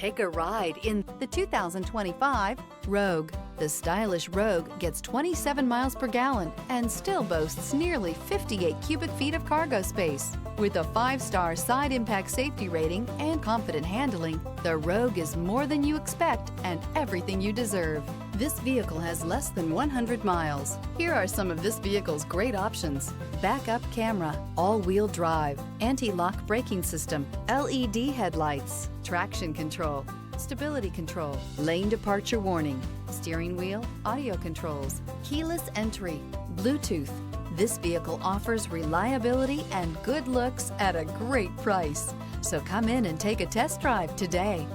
Take a ride in the 2025 Rogue. The stylish Rogue gets 27 miles per gallon and still boasts nearly 58 cubic feet of cargo space. With a 5-star side impact safety rating and confident handling, the Rogue is more than you expect and everything you deserve. This vehicle has less than 100 miles. Here are some of this vehicle's great options: backup camera, all-wheel drive, anti-lock braking system, LED headlights, traction control, stability control, lane departure warning, steering wheel audio controls, keyless entry, Bluetooth. This vehicle offers reliability and good looks at a great price. So come in and take a test drive today.